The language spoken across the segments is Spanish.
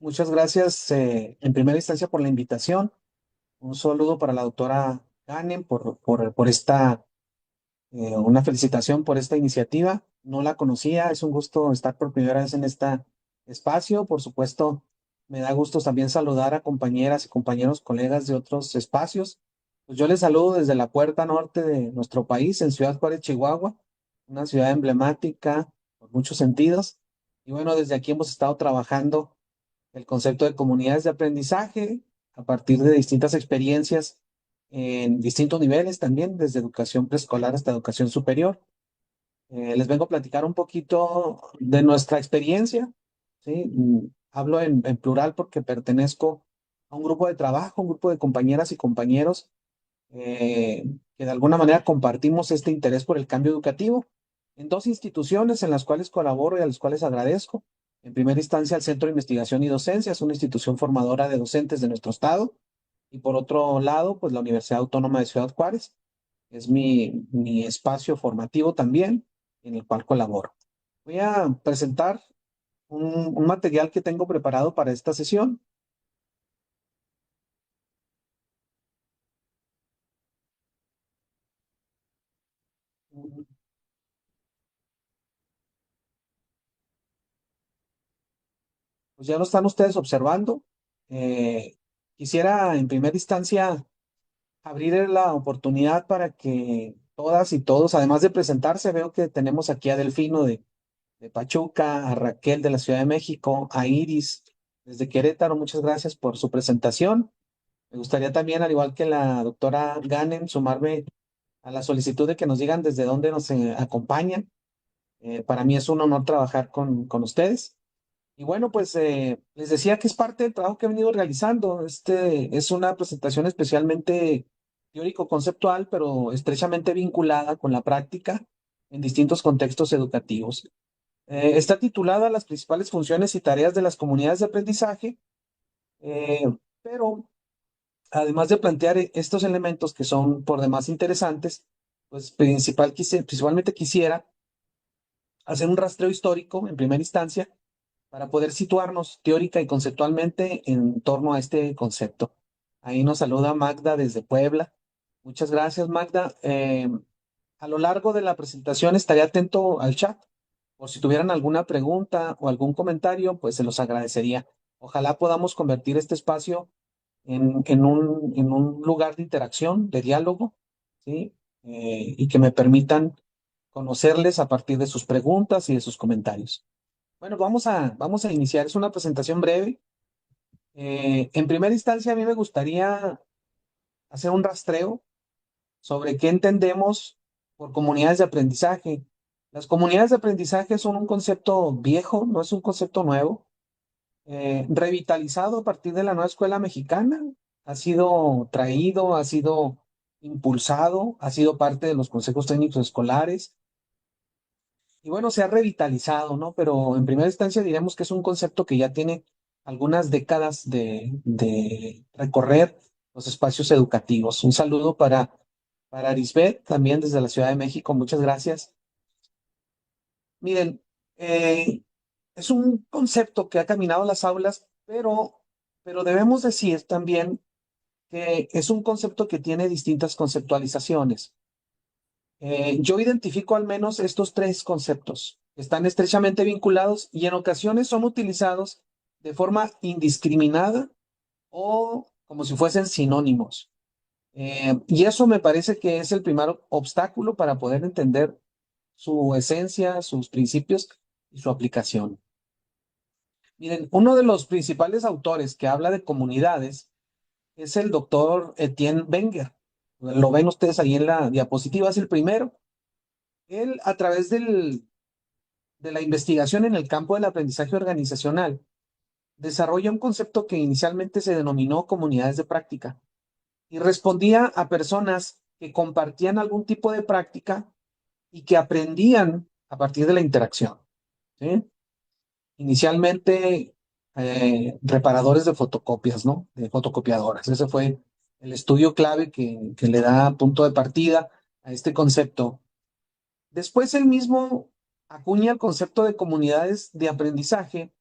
Muchas gracias en primera instancia por la invitación. Un saludo para la doctora Ganem por esta, una felicitación por esta iniciativa. No la conocía, es un gusto estar por primera vez en este espacio. Por supuesto, me da gusto también saludar a compañeras y compañeros, colegas de otros espacios. Pues yo les saludo desde la puerta norte de nuestro país, en Ciudad Juárez, Chihuahua, una ciudad emblemática por muchos sentidos. Y bueno, desde aquí hemos estado trabajando el concepto de comunidades de aprendizaje a partir de distintas experiencias en distintos niveles también, desde educación preescolar hasta educación superior. Les vengo a platicar un poquito de nuestra experiencia, ¿sí? Hablo en plural porque pertenezco a un grupo de trabajo, un grupo de compañeras y compañeros eh, que de alguna manera compartimos este interés por el cambio educativo en dos instituciones en las cuales colaboro y a las cuales agradezco. En primera instancia, el Centro de Investigación y Docencia es una institución formadora de docentes de nuestro estado. Y por otro lado, pues la Universidad Autónoma de Ciudad Juárez es mi espacio formativo también en el cual colaboro. Voy a presentar un material que tengo preparado para esta sesión. Pues ya lo están ustedes observando. Eh, Quisiera en primera instancia abrir la oportunidad para que todas y todos, además de presentarse, veo que tenemos aquí a Delfino de Pachuca, a Raquel de la Ciudad de México, a Iris desde Querétaro. Muchas gracias por su presentación. Me gustaría también, al igual que la doctora Ganem, sumarme a la solicitud de que nos digan desde dónde nos acompañan. Para mí es un honor trabajar con ustedes. Y bueno, pues les decía que es parte del trabajo que he venido realizando. Este es una presentación especialmente teórico-conceptual, pero estrechamente vinculada con la práctica en distintos contextos educativos. Está titulada Las principales funciones y tareas de las comunidades de aprendizaje, eh, pero además de plantear estos elementos que son por demás interesantes, pues principalmente quisiera hacer un rastreo histórico en primera instancia para poder situarnos teórica y conceptualmente en torno a este concepto. Ahí nos saluda Magda desde Puebla. Muchas gracias, Magda. A lo largo de la presentación estaré atento al chat. Por si tuvieran alguna pregunta o algún comentario, pues se los agradecería. Ojalá podamos convertir este espacio en un lugar de interacción, de diálogo, ¿sí? Y que me permitan conocerles a partir de sus preguntas y de sus comentarios. Bueno, vamos a iniciar. Es una presentación breve. En primera instancia, a mí me gustaría hacer un rastreo sobre qué entendemos por comunidades de aprendizaje. Las comunidades de aprendizaje son un concepto viejo, no es un concepto nuevo, revitalizado a partir de la nueva escuela mexicana. Ha sido traído, ha sido impulsado, ha sido parte de los consejos técnicos escolares y bueno, se ha revitalizado, ¿no? Pero en primera instancia diremos que es un concepto que ya tiene algunas décadas de recorrer los espacios educativos. Un saludo para Arisbet, también desde la Ciudad de México. Muchas gracias. Miren, eh, es un concepto que ha caminado a las aulas, pero debemos decir también que es un concepto que tiene distintas conceptualizaciones. Yo identifico al menos estos tres conceptos. Están estrechamente vinculados y en ocasiones son utilizados de forma indiscriminada o como si fuesen sinónimos. Y eso me parece que es el primer obstáculo para poder entender su esencia, sus principios y su aplicación. Miren, uno de los principales autores que habla de comunidades es el doctor Etienne Wenger. Lo ven ustedes ahí en la diapositiva, es el primero. Él, a través de la investigación en el campo del aprendizaje organizacional, desarrolla un concepto que inicialmente se denominó comunidades de práctica y respondía a personas que compartían algún tipo de práctica y que aprendían a partir de la interacción, ¿sí? Inicialmente, reparadores de fotocopias, ¿no? De fotocopiadoras. Ese fue el estudio clave que le da punto de partida a este concepto. Después él mismo acuña el concepto de comunidades de aprendizaje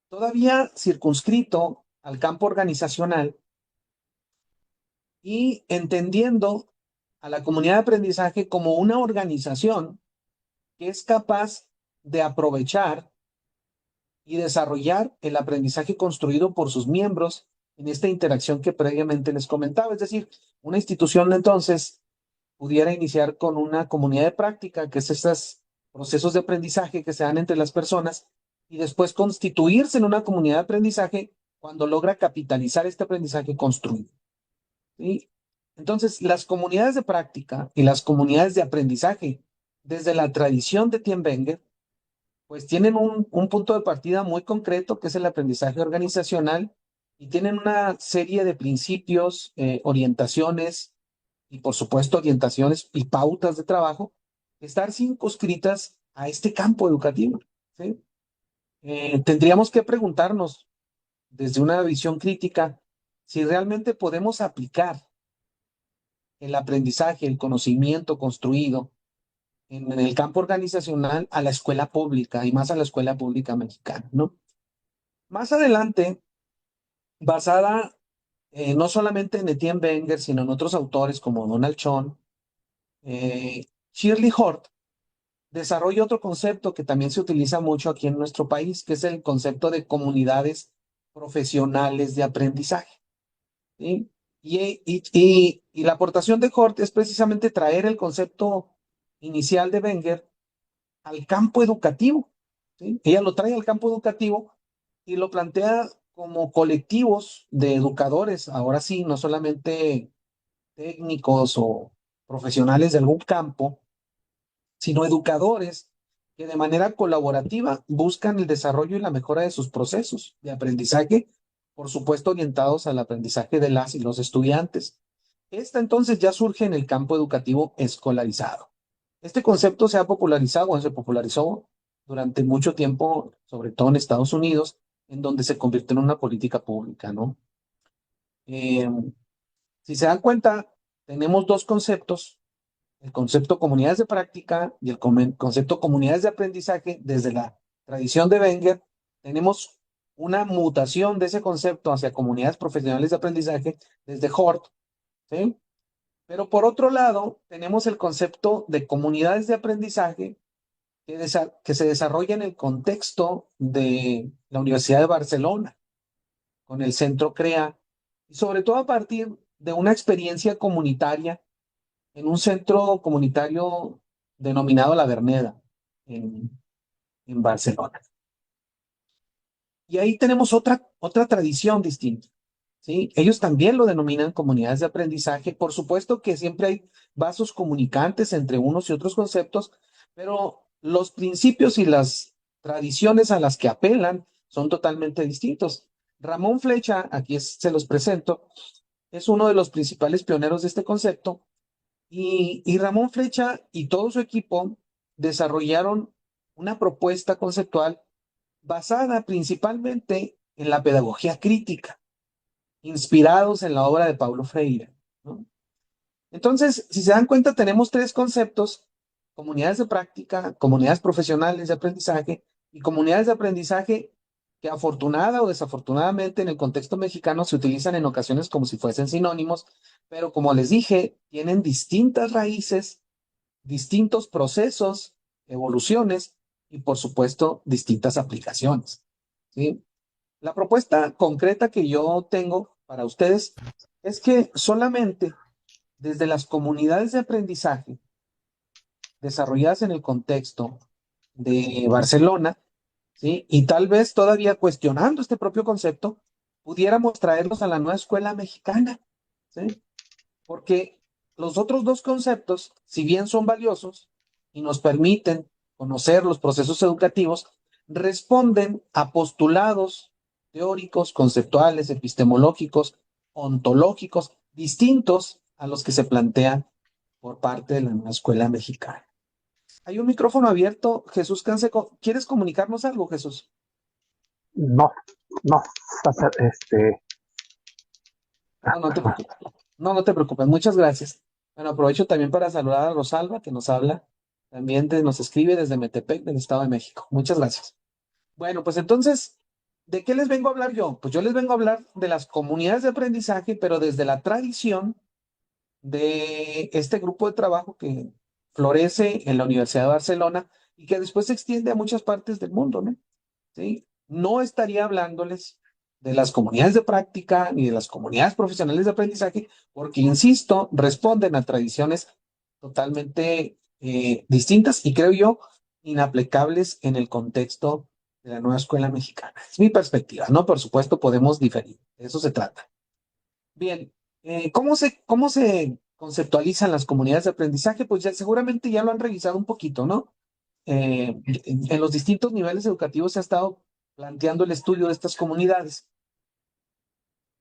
todavía circunscrito al campo organizacional y entendiendo a la comunidad de aprendizaje como una organización que es capaz de aprovechar y desarrollar el aprendizaje construido por sus miembros en esta interacción que previamente les comentaba. Es decir, una institución entonces pudiera iniciar con una comunidad de práctica, que es estos procesos de aprendizaje que se dan entre las personas, y después constituirse en una comunidad de aprendizaje cuando logra capitalizar este aprendizaje construido. ¿Sí? Entonces, las comunidades de práctica y las comunidades de aprendizaje, desde la tradición de Tien Wenger, pues tienen un punto de partida muy concreto, que es el aprendizaje organizacional, y tienen una serie de principios, orientaciones y, por supuesto, orientaciones y pautas de trabajo, estar circunscritas a este campo educativo. ¿Sí? Tendríamos que preguntarnos, desde una visión crítica, si realmente podemos aplicar el aprendizaje, el conocimiento construido en el campo organizacional a la escuela pública y más a la escuela pública mexicana, ¿no? Más adelante, basada no solamente en Etienne Wenger, sino en otros autores como Donald Schoen, Shirley Hort desarrolla otro concepto que también se utiliza mucho aquí en nuestro país, que es el concepto de comunidades profesionales de aprendizaje. ¿Sí? Y la aportación de Hort es precisamente traer el concepto inicial de Wenger al campo educativo. ¿Sí? Ella lo trae al campo educativo y lo plantea como colectivos de educadores, ahora sí, no solamente técnicos o profesionales de algún campo, sino educadores que de manera colaborativa buscan el desarrollo y la mejora de sus procesos de aprendizaje, por supuesto orientados al aprendizaje de las y los estudiantes. Esta entonces ya surge en el campo educativo escolarizado. Este concepto se ha popularizado o se popularizó durante mucho tiempo, sobre todo en Estados Unidos, en donde se convirtió en una política pública, ¿no? Eh, si se dan cuenta, tenemos dos conceptos: el concepto comunidades de práctica y el concepto comunidades de aprendizaje. Desde la tradición de Wenger, tenemos una mutación de ese concepto hacia comunidades profesionales de aprendizaje desde Hort, ¿sí? Pero por otro lado, tenemos el concepto de comunidades de aprendizaje que se desarrolla en el contexto de la Universidad de Barcelona, con el Centro CREA, y sobre todo a partir de una experiencia comunitaria en un centro comunitario denominado La Verneda, en, en Barcelona. Y ahí tenemos otra tradición distinta. ¿Sí? Ellos también lo denominan comunidades de aprendizaje. Por supuesto que siempre hay vasos comunicantes entre unos y otros conceptos, pero los principios y las tradiciones a las que apelan son totalmente distintos. Ramón Flecha, aquí se los presento, es uno de los principales pioneros de este concepto, y Ramón Flecha y todo su equipo desarrollaron una propuesta conceptual basada principalmente en la pedagogía crítica, inspirados en la obra de Paulo Freire, ¿no? Entonces, si se dan cuenta, tenemos tres conceptos: comunidades de práctica, comunidades profesionales de aprendizaje y comunidades de aprendizaje que, afortunada o desafortunadamente, en el contexto mexicano se utilizan en ocasiones como si fuesen sinónimos, pero como les dije, tienen distintas raíces, distintos procesos, evoluciones y, por supuesto, distintas aplicaciones. ¿Sí? La propuesta concreta que yo tengo para ustedes es que solamente desde las comunidades de aprendizaje desarrolladas en el contexto de Barcelona, ¿sí? Y tal vez todavía cuestionando este propio concepto, pudiéramos traerlos a la nueva escuela mexicana, ¿sí? Porque los otros dos conceptos, si bien son valiosos y nos permiten conocer los procesos educativos, responden a postulados teóricos, conceptuales, epistemológicos, ontológicos, distintos a los que se plantean por parte de la nueva escuela mexicana. Hay un micrófono abierto. Jesús Canseco, ¿quieres comunicarnos algo, Jesús? No, no, No, no te preocupes. No, no te preocupes. Muchas gracias. Bueno, aprovecho también para saludar a Rosalba, que nos habla, también nos escribe desde Metepec, del Estado de México. Muchas gracias. Bueno, pues entonces, ¿De qué les vengo a hablar yo? Pues yo les vengo a hablar de las comunidades de aprendizaje, pero desde la tradición de este grupo de trabajo que florece en la Universidad de Barcelona y que después se extiende a muchas partes del mundo, ¿no? ¿Sí? No estaría hablándoles de las comunidades de práctica ni de las comunidades profesionales de aprendizaje, porque, insisto, responden a tradiciones totalmente distintas y creo yo inaplicables en el contexto de la nueva escuela mexicana. Es mi perspectiva, ¿no? Por supuesto, podemos diferir, de eso se trata. Bien, cómo se conceptualizan las comunidades de aprendizaje? Pues ya seguramente ya lo han revisado un poquito, ¿no? En los distintos niveles educativos se ha estado planteando el estudio de estas comunidades.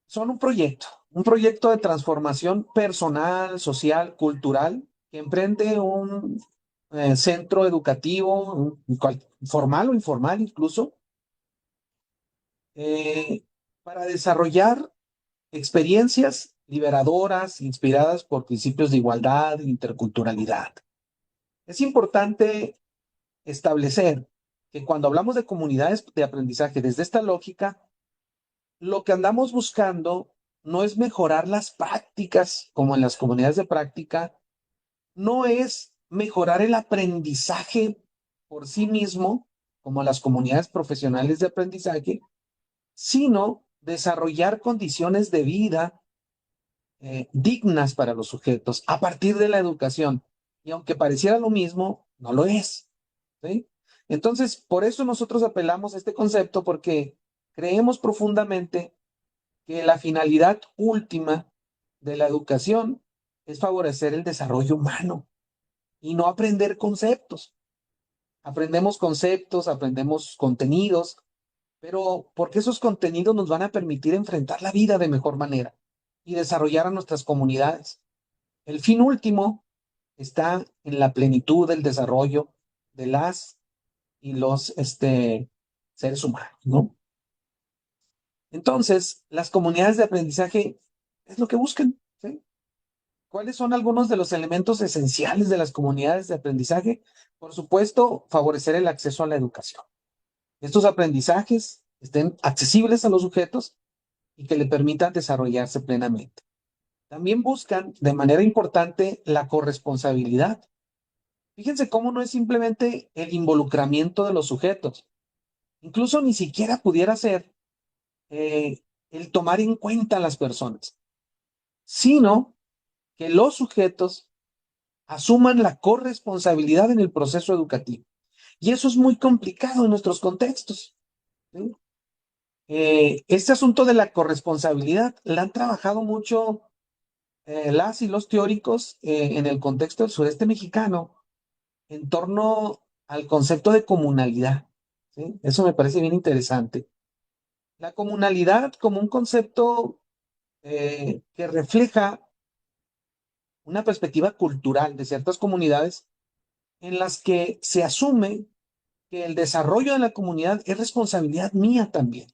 Son un proyecto de transformación personal, social, cultural, que emprende un centro educativo, formal o informal incluso, eh, para desarrollar experiencias liberadoras, inspiradas por principios de igualdad e interculturalidad. Es importante establecer que cuando hablamos de comunidades de aprendizaje desde esta lógica, lo que andamos buscando no es mejorar las prácticas como en las comunidades de práctica, no es mejorar el aprendizaje por sí mismo, como las comunidades profesionales de aprendizaje, sino desarrollar condiciones de vida dignas para los sujetos a partir de la educación. Y aunque pareciera lo mismo, no lo es. ¿Sí? Entonces, por eso nosotros apelamos a este concepto, porque creemos profundamente que la finalidad última de la educación es favorecer el desarrollo humano y no aprender conceptos. Aprendemos conceptos, aprendemos contenidos, pero porque esos contenidos nos van a permitir enfrentar la vida de mejor manera y desarrollar a nuestras comunidades. El fin último está en la plenitud del desarrollo de las y los seres humanos, ¿no? Entonces, las comunidades de aprendizaje es lo que buscan, ¿sí? ¿Cuáles son algunos de los elementos esenciales de las comunidades de aprendizaje? Por supuesto, favorecer el acceso a la educación. Estos aprendizajes estén accesibles a los sujetos y que le permitan desarrollarse plenamente. También buscan de manera importante la corresponsabilidad. Fíjense cómo no es simplemente el involucramiento de los sujetos, incluso ni siquiera pudiera ser el tomar en cuenta a las personas, sino que los sujetos asuman la corresponsabilidad en el proceso educativo. Y eso es muy complicado en nuestros contextos, ¿sí? Este asunto de la corresponsabilidad la han trabajado mucho las y los teóricos en el contexto del sureste mexicano en torno al concepto de comunalidad, ¿sí? Eso me parece bien interesante. La comunalidad como un concepto que refleja una perspectiva cultural de ciertas comunidades en las que se asume que el desarrollo de la comunidad es responsabilidad mía también,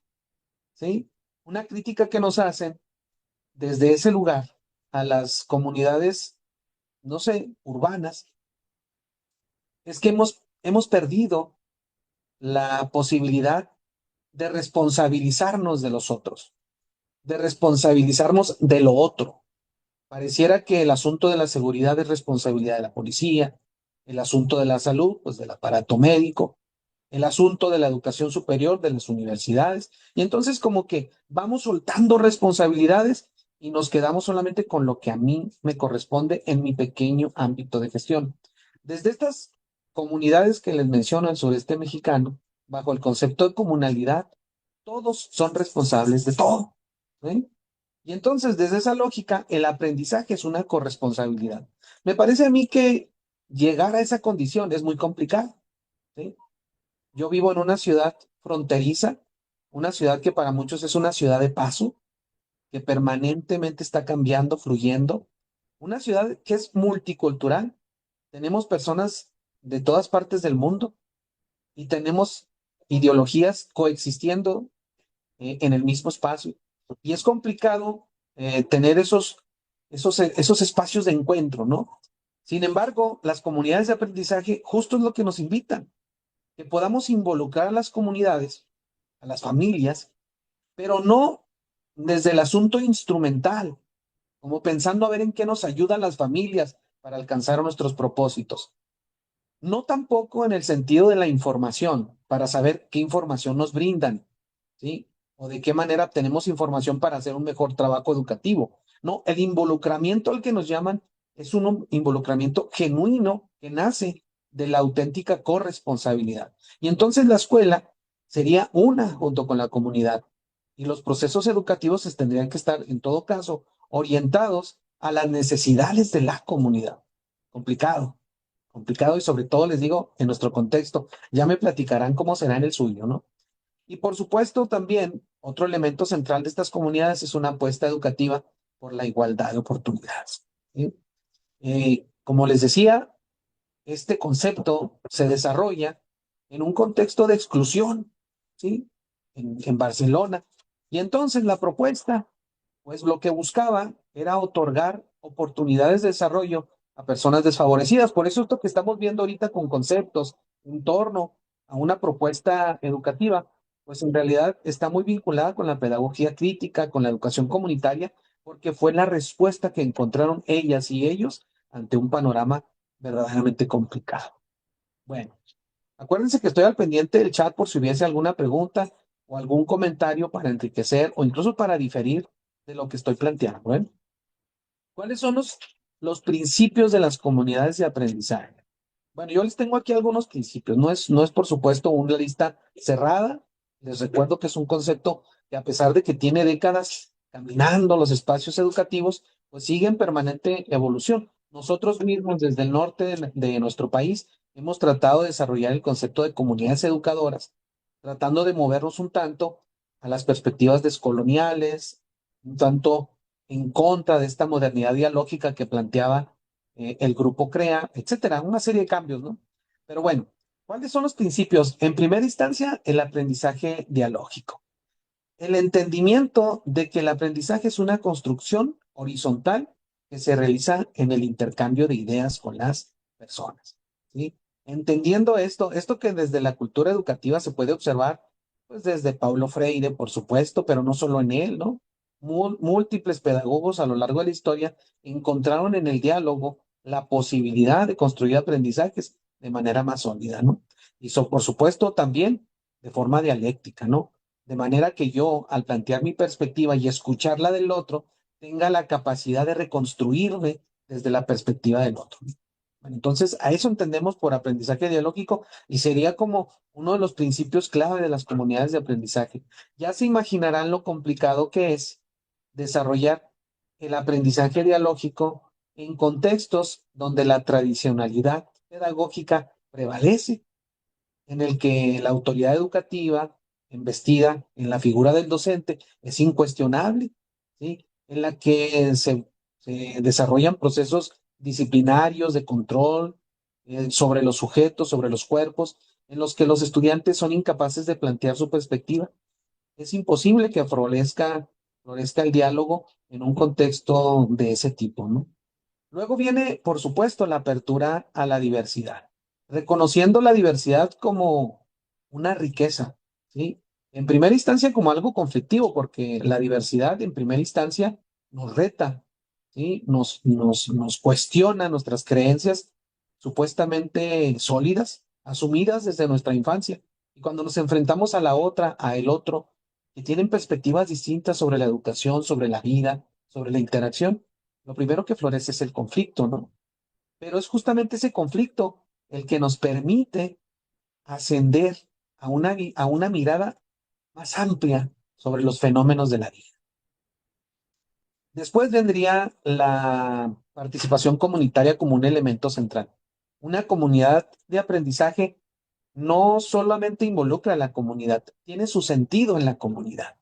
¿sí? Una crítica que nos hacen desde ese lugar a las comunidades, no sé, urbanas, es que hemos perdido la posibilidad de responsabilizarnos de los otros, de responsabilizarnos de lo otro. Pareciera que el asunto de la seguridad es responsabilidad de la policía, el asunto de la salud, pues del aparato médico, el asunto de la educación superior, de las universidades, y entonces como que vamos soltando responsabilidades y nos quedamos solamente con lo que a mí me corresponde en mi pequeño ámbito de gestión. Desde estas comunidades que les menciono al sureste mexicano, bajo el concepto de comunalidad, todos son responsables de todo, ¿sí? Y entonces, desde esa lógica, el aprendizaje es una corresponsabilidad. Me parece a mí que llegar a esa condición es muy complicado, ¿sí? Yo vivo en una ciudad fronteriza, una ciudad que para muchos es una ciudad de paso, que permanentemente está cambiando, fluyendo, una ciudad que es multicultural. Tenemos personas de todas partes del mundo y tenemos ideologías coexistiendo en el mismo espacio. Y es complicado tener esos espacios de encuentro, ¿no? Sin embargo, las comunidades de aprendizaje justo es lo que nos invitan, que podamos involucrar a las comunidades a las familias, pero no desde el asunto instrumental, como pensando a ver en qué nos ayudan las familias para alcanzar nuestros propósitos. No tampoco en el sentido de la información, para saber qué información nos brindan, ¿sí? O de qué manera obtenemos información para hacer un mejor trabajo educativo. No, el involucramiento al que nos llaman es un involucramiento genuino que nace de la auténtica corresponsabilidad. Y entonces la escuela sería una junto con la comunidad. Y los procesos educativos tendrían que estar, en todo caso, orientados a las necesidades de la comunidad. Complicado, complicado y sobre todo les digo, en nuestro contexto, ya me platicarán cómo será en el suyo, ¿no? Y por supuesto también otro elemento central de estas comunidades es una apuesta educativa por la igualdad de oportunidades, ¿sí? Como les decía, este concepto se desarrolla en un contexto de exclusión, ¿sí? En Barcelona. Y entonces la propuesta, pues lo que buscaba era otorgar oportunidades de desarrollo a personas desfavorecidas. Por eso esto que estamos viendo ahorita con conceptos en torno a una propuesta educativa, pues en realidad está muy vinculada con la pedagogía crítica, con la educación comunitaria, porque fue la respuesta que encontraron ellas y ellos ante un panorama verdaderamente complicado. Bueno, acuérdense que estoy al pendiente del chat por si hubiese alguna pregunta o algún comentario para enriquecer o incluso para diferir de lo que estoy planteando, ¿eh? ¿Cuáles son los principios de las comunidades de aprendizaje? Bueno, yo les tengo aquí algunos principios. No es por supuesto una lista cerrada. Les recuerdo que es un concepto que a pesar de que tiene décadas caminando los espacios educativos, pues sigue en permanente evolución. Nosotros mismos desde el norte de nuestro país hemos tratado de desarrollar el concepto de comunidades educadoras, tratando de movernos un tanto a las perspectivas descoloniales, un tanto en contra de esta modernidad dialógica que planteaba el grupo CREA, etcétera, una serie de cambios, ¿no? Pero bueno, ¿cuáles son los principios? En primera instancia, el aprendizaje dialógico. El entendimiento de que el aprendizaje es una construcción horizontal que se realiza en el intercambio de ideas con las personas, ¿sí? Entendiendo esto que desde la cultura educativa se puede observar, pues desde Paulo Freire, por supuesto, pero no solo en él, ¿no? Múltiples pedagogos a lo largo de la historia encontraron en el diálogo la posibilidad de construir aprendizajes de manera más sólida, ¿no? Y por supuesto también de forma dialéctica, ¿no? De manera que yo, al plantear mi perspectiva y escuchar la del otro, tenga la capacidad de reconstruirme desde la perspectiva del otro. Bueno, entonces, a eso entendemos por aprendizaje dialógico y sería como uno de los principios clave de las comunidades de aprendizaje. Ya se imaginarán lo complicado que es desarrollar el aprendizaje dialógico en contextos donde la tradicionalidad pedagógica prevalece, en el que la autoridad educativa investida en la figura del docente es incuestionable, ¿sí? En la que se desarrollan procesos disciplinarios de control sobre los sujetos, sobre los cuerpos, en los que los estudiantes son incapaces de plantear su perspectiva. Es imposible que florezca el diálogo en un contexto de ese tipo, ¿no? Luego viene, por supuesto, la apertura a la diversidad, reconociendo la diversidad como una riqueza, ¿sí? En primera instancia como algo conflictivo, porque la diversidad en primera instancia nos reta, ¿sí? Nos cuestiona nuestras creencias supuestamente sólidas, asumidas desde nuestra infancia. Y cuando nos enfrentamos a la otra, a el otro, que tienen perspectivas distintas sobre la educación, sobre la vida, sobre la interacción, lo primero que florece es el conflicto, ¿no? Pero es justamente ese conflicto el que nos permite ascender a una mirada más amplia sobre los fenómenos de la vida. Después vendría la participación comunitaria como un elemento central. Una comunidad de aprendizaje no solamente involucra a la comunidad, tiene su sentido en la comunidad.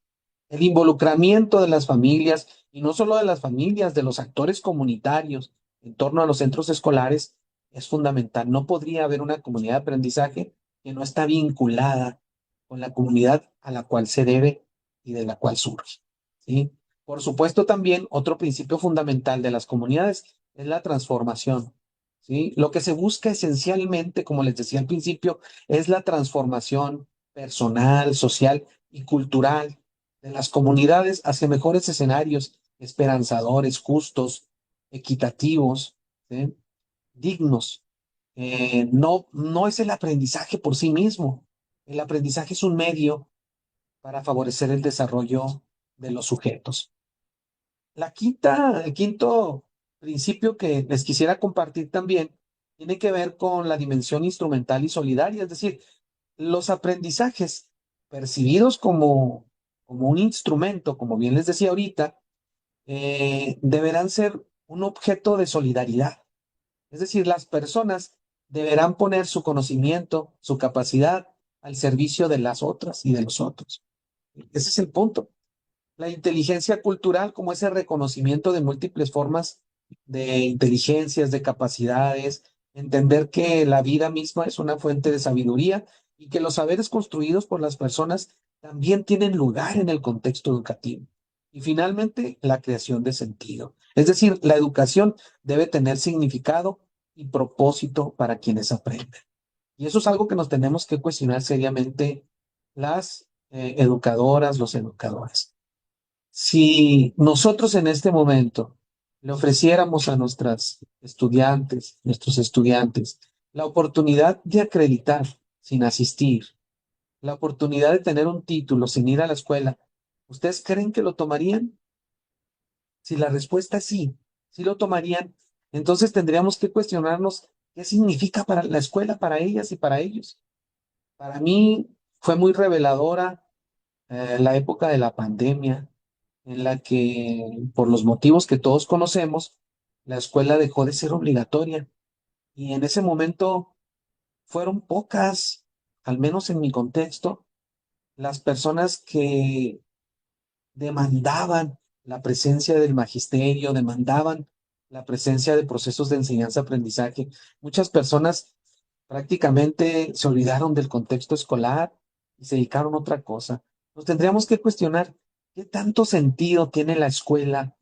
El involucramiento de las familias, y no solo de las familias, de los actores comunitarios en torno a los centros escolares, es fundamental. No podría haber una comunidad de aprendizaje que no está vinculada con la comunidad a la cual se debe y de la cual surge, ¿sí? Por supuesto, también otro principio fundamental de las comunidades es la transformación, ¿sí? Lo que se busca esencialmente, como les decía al principio, es la transformación personal, social, y cultural de las comunidades hacia mejores escenarios esperanzadores, justos, equitativos, ¿sí? Dignos. No es el aprendizaje por sí mismo. El aprendizaje es un medio para favorecer el desarrollo de los sujetos. El quinto principio que les quisiera compartir también tiene que ver con la dimensión instrumental y solidaria, es decir, los aprendizajes percibidos como un instrumento, como bien les decía ahorita, deberán ser un objeto de solidaridad. Es decir, las personas deberán poner su conocimiento, su capacidad al servicio de las otras y de los otros. Ese es el punto. La inteligencia cultural como ese reconocimiento de múltiples formas de inteligencias, de capacidades, entender que la vida misma es una fuente de sabiduría y que los saberes construidos por las personas también tienen lugar en el contexto educativo. Y finalmente, la creación de sentido. Es decir, la educación debe tener significado y propósito para quienes aprenden. Y eso es algo que nos tenemos que cuestionar seriamente las educadoras, los educadores. Si nosotros en este momento le ofreciéramos a nuestros estudiantes, la oportunidad de acreditar sin asistir, la oportunidad de tener un título sin ir a la escuela, ¿ustedes creen que lo tomarían? Si la respuesta es sí, sí lo tomarían, entonces tendríamos que cuestionarnos qué significa para la escuela, para ellas y para ellos. Para mí fue muy reveladora la época de la pandemia en la que, por los motivos que todos conocemos, la escuela dejó de ser obligatoria. Y en ese momento fueron pocas, al menos en mi contexto, las personas que demandaban la presencia del magisterio, demandaban la presencia de procesos de enseñanza-aprendizaje. Muchas personas prácticamente se olvidaron del contexto escolar y se dedicaron a otra cosa. Nos tendríamos que cuestionar qué tanto sentido tiene la escuela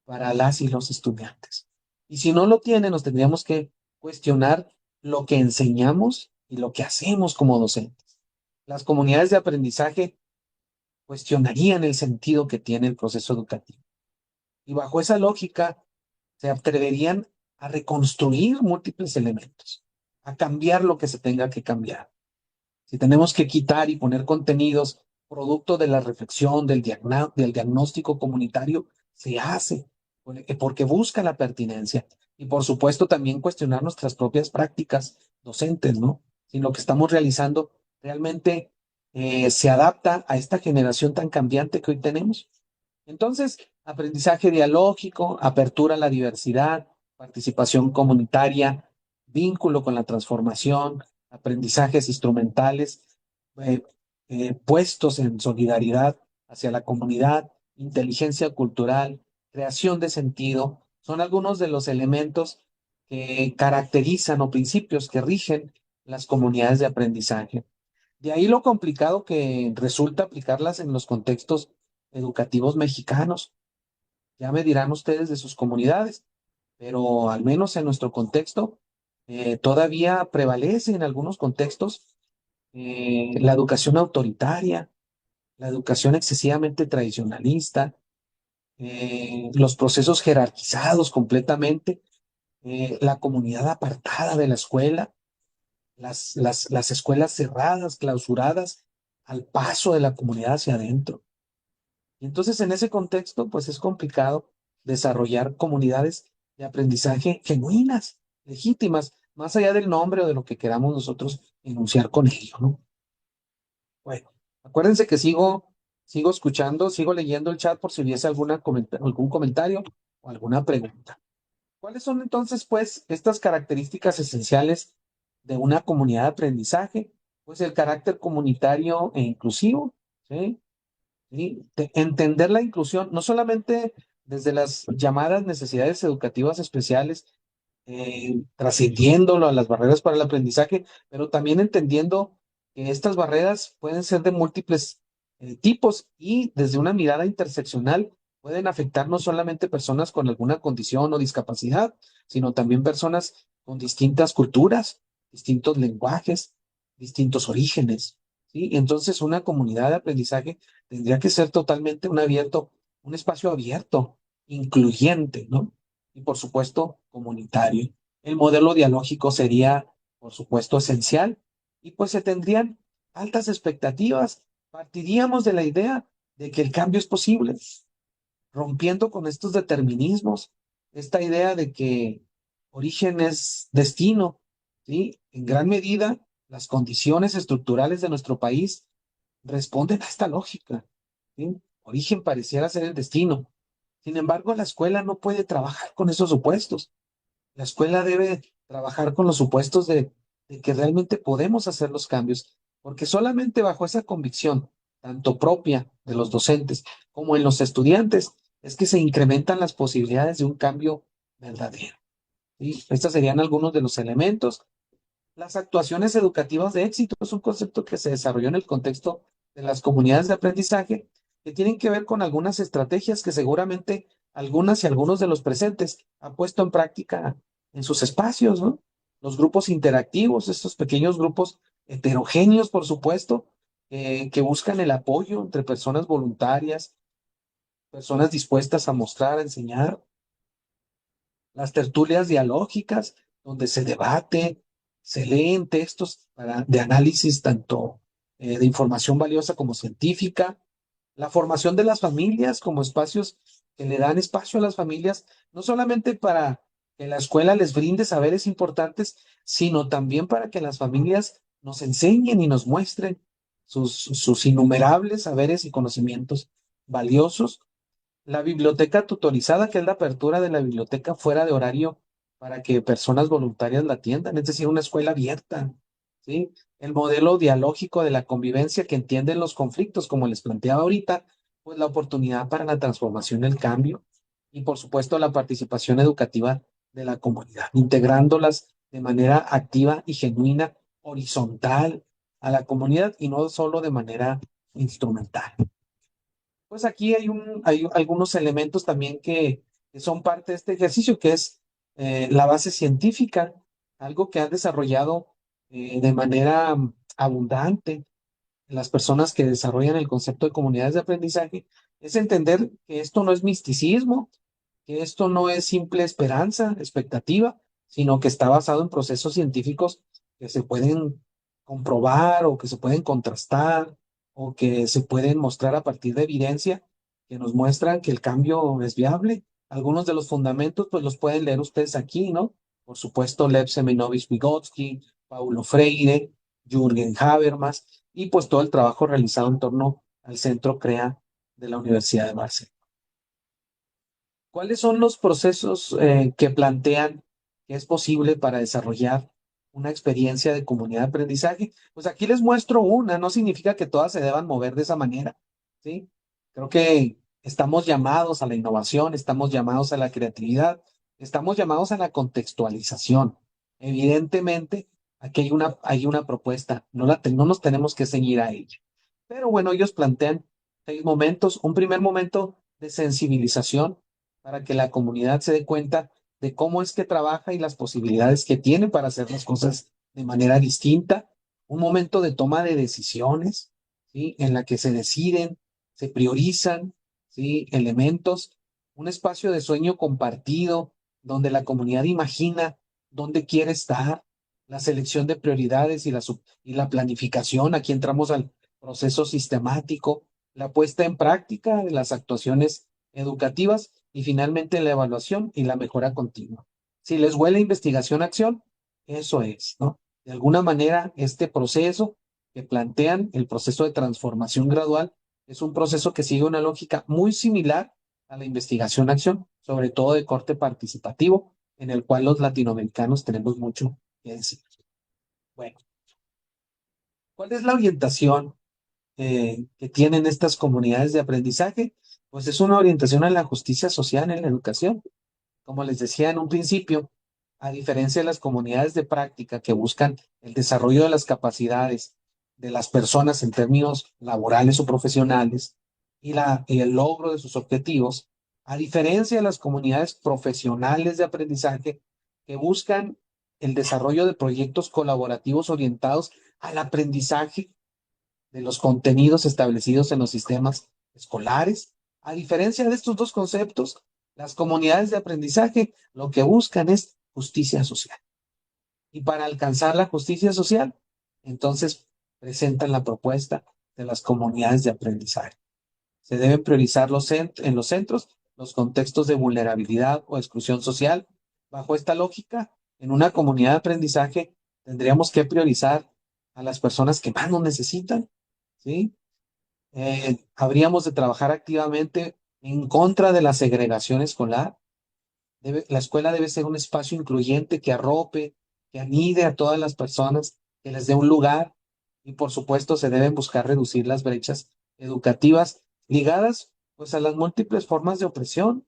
para las y los estudiantes. Y si no lo tiene, nos tendríamos que cuestionar lo que enseñamos y lo que hacemos como docentes. Las comunidades de aprendizaje cuestionarían el sentido que tiene el proceso educativo. Y bajo esa lógica, se atreverían a reconstruir múltiples elementos, a cambiar lo que se tenga que cambiar. Si tenemos que quitar y poner contenidos producto de la reflexión, del diagnóstico comunitario, se hace, porque busca la pertinencia. Y por supuesto también cuestionar nuestras propias prácticas docentes, ¿no? Si lo que estamos realizando realmente se adapta a esta generación tan cambiante que hoy tenemos. Entonces, aprendizaje dialógico, apertura a la diversidad, participación comunitaria, vínculo con la transformación, aprendizajes instrumentales, eh, puestos en solidaridad hacia la comunidad, inteligencia cultural, creación de sentido, son algunos de los elementos que caracterizan o principios que rigen las comunidades de aprendizaje. De ahí lo complicado que resulta aplicarlas en los contextos educativos mexicanos. Ya me dirán ustedes de sus comunidades, pero al menos en nuestro contexto, todavía prevalece en algunos contextos la educación autoritaria, la educación excesivamente tradicionalista, los procesos jerarquizados completamente, la comunidad apartada de la escuela, las escuelas cerradas, clausuradas, al paso de la comunidad hacia adentro. Y entonces en ese contexto, pues es complicado desarrollar comunidades de aprendizaje genuinas, legítimas, más allá del nombre o de lo que queramos nosotros enunciar con ello, ¿no? Bueno, acuérdense que sigo escuchando, sigo leyendo el chat por si hubiese algún comentario o alguna pregunta. ¿Cuáles son entonces, pues, estas características esenciales de una comunidad de aprendizaje? Pues el carácter comunitario e inclusivo, ¿sí? ¿Sí? Entender la inclusión, no solamente desde las llamadas necesidades educativas especiales, trascendiéndolo a las barreras para el aprendizaje, pero también entendiendo que estas barreras pueden ser de múltiples tipos y desde una mirada interseccional pueden afectar no solamente personas con alguna condición o discapacidad, sino también personas con distintas culturas, distintos lenguajes, distintos orígenes. ¿sí? Entonces, una comunidad de aprendizaje tendría que ser totalmente un espacio abierto, incluyente, ¿no? Y por supuesto, comunitario. El modelo dialógico sería, por supuesto, esencial y pues se tendrían altas expectativas. Partiríamos de la idea de que el cambio es posible, rompiendo con estos determinismos, esta idea de que origen es destino, ¿sí? En gran medida, las condiciones estructurales de nuestro país responden a esta lógica, ¿sí? Origen pareciera ser el destino. Sin embargo, la escuela no puede trabajar con esos supuestos. La escuela debe trabajar con los supuestos de que realmente podemos hacer los cambios, porque solamente bajo esa convicción, tanto propia de los docentes como en los estudiantes, es que se incrementan las posibilidades de un cambio verdadero. ¿Sí? Estos serían algunos de los elementos. Las actuaciones educativas de éxito es un concepto que se desarrolló en el contexto de las comunidades de aprendizaje que tienen que ver con algunas estrategias que seguramente algunas y algunos de los presentes han puesto en práctica en sus espacios, ¿no? Los grupos interactivos, estos pequeños grupos heterogéneos, por supuesto, que buscan el apoyo entre personas voluntarias, personas dispuestas a mostrar, a enseñar, las tertulias dialógicas, donde se debate, se leen textos de análisis tanto de información valiosa como científica, la formación de las familias como espacios que le dan espacio a las familias, no solamente para que la escuela les brinde saberes importantes, sino también para que las familias nos enseñen y nos muestren sus innumerables saberes y conocimientos valiosos, la biblioteca tutorizada, que es la apertura de la biblioteca fuera de horario para que personas voluntarias la atiendan, es decir, una escuela abierta, ¿sí? El modelo dialógico de la convivencia que entiende los conflictos, como les planteaba ahorita, pues la oportunidad para la transformación, el cambio y por supuesto la participación educativa de la comunidad, integrándolas de manera activa y genuina, horizontal a la comunidad y no solo de manera instrumental. Pues aquí hay algunos elementos también que son parte de este ejercicio, que es la base científica, algo que han desarrollado de manera abundante las personas que desarrollan el concepto de comunidades de aprendizaje, es entender que esto no es misticismo, que esto no es simple esperanza, expectativa, sino que está basado en procesos científicos que se pueden comprobar o que se pueden contrastar o que se pueden mostrar a partir de evidencia que nos muestran que el cambio es viable. Algunos de los fundamentos, pues los pueden leer ustedes aquí, ¿no? Por supuesto, Lev Seminovich Vygotsky, Paulo Freire, Jürgen Habermas y pues todo el trabajo realizado en torno al Centro CREA de la Universidad de Barcelona. ¿Cuáles son los procesos que plantean que es posible para desarrollar una experiencia de comunidad de aprendizaje? Pues aquí les muestro una, no significa que todas se deban mover de esa manera, ¿sí? Creo que estamos llamados a la innovación, estamos llamados a la creatividad, estamos llamados a la contextualización. Evidentemente, aquí hay una propuesta, no nos tenemos que ceñir a ella. Pero bueno, ellos plantean 6 momentos. Un primer momento de sensibilización para que la comunidad se dé cuenta de cómo es que trabaja y las posibilidades que tiene para hacer las cosas de manera distinta. Un momento de toma de decisiones, ¿sí? En la que se deciden, se priorizan, ¿sí? Elementos. Un espacio de sueño compartido, donde la comunidad imagina dónde quiere estar, la selección de prioridades y la planificación. Aquí entramos al proceso sistemático, la puesta en práctica de las actuaciones educativas y finalmente la evaluación y la mejora continua. Si les huele investigación-acción, eso es, ¿no? De alguna manera, este proceso que plantean, el proceso de transformación gradual, es un proceso que sigue una lógica muy similar a la investigación-acción, sobre todo de corte participativo, en el cual los latinoamericanos tenemos mucho que decir. Bueno, ¿cuál es la orientación que tienen estas comunidades de aprendizaje? Pues es una orientación a la justicia social en la educación. Como les decía en un principio, a diferencia de las comunidades de práctica que buscan el desarrollo de las capacidades de las personas en términos laborales o profesionales y el logro de sus objetivos, a diferencia de las comunidades profesionales de aprendizaje que buscan el desarrollo de proyectos colaborativos orientados al aprendizaje de los contenidos establecidos en los sistemas escolares. A diferencia de estos dos conceptos, las comunidades de aprendizaje lo que buscan es justicia social. Y para alcanzar la justicia social, entonces presentan la propuesta de las comunidades de aprendizaje. Se deben priorizar en los centros los contextos de vulnerabilidad o exclusión social. Bajo esta lógica, en una comunidad de aprendizaje tendríamos que priorizar a las personas que más nos necesitan, ¿sí? Habríamos de trabajar activamente en contra de la segregación escolar. La escuela debe ser un espacio incluyente que arrope, que anide a todas las personas, que les dé un lugar y por supuesto se deben buscar reducir las brechas educativas ligadas pues a las múltiples formas de opresión,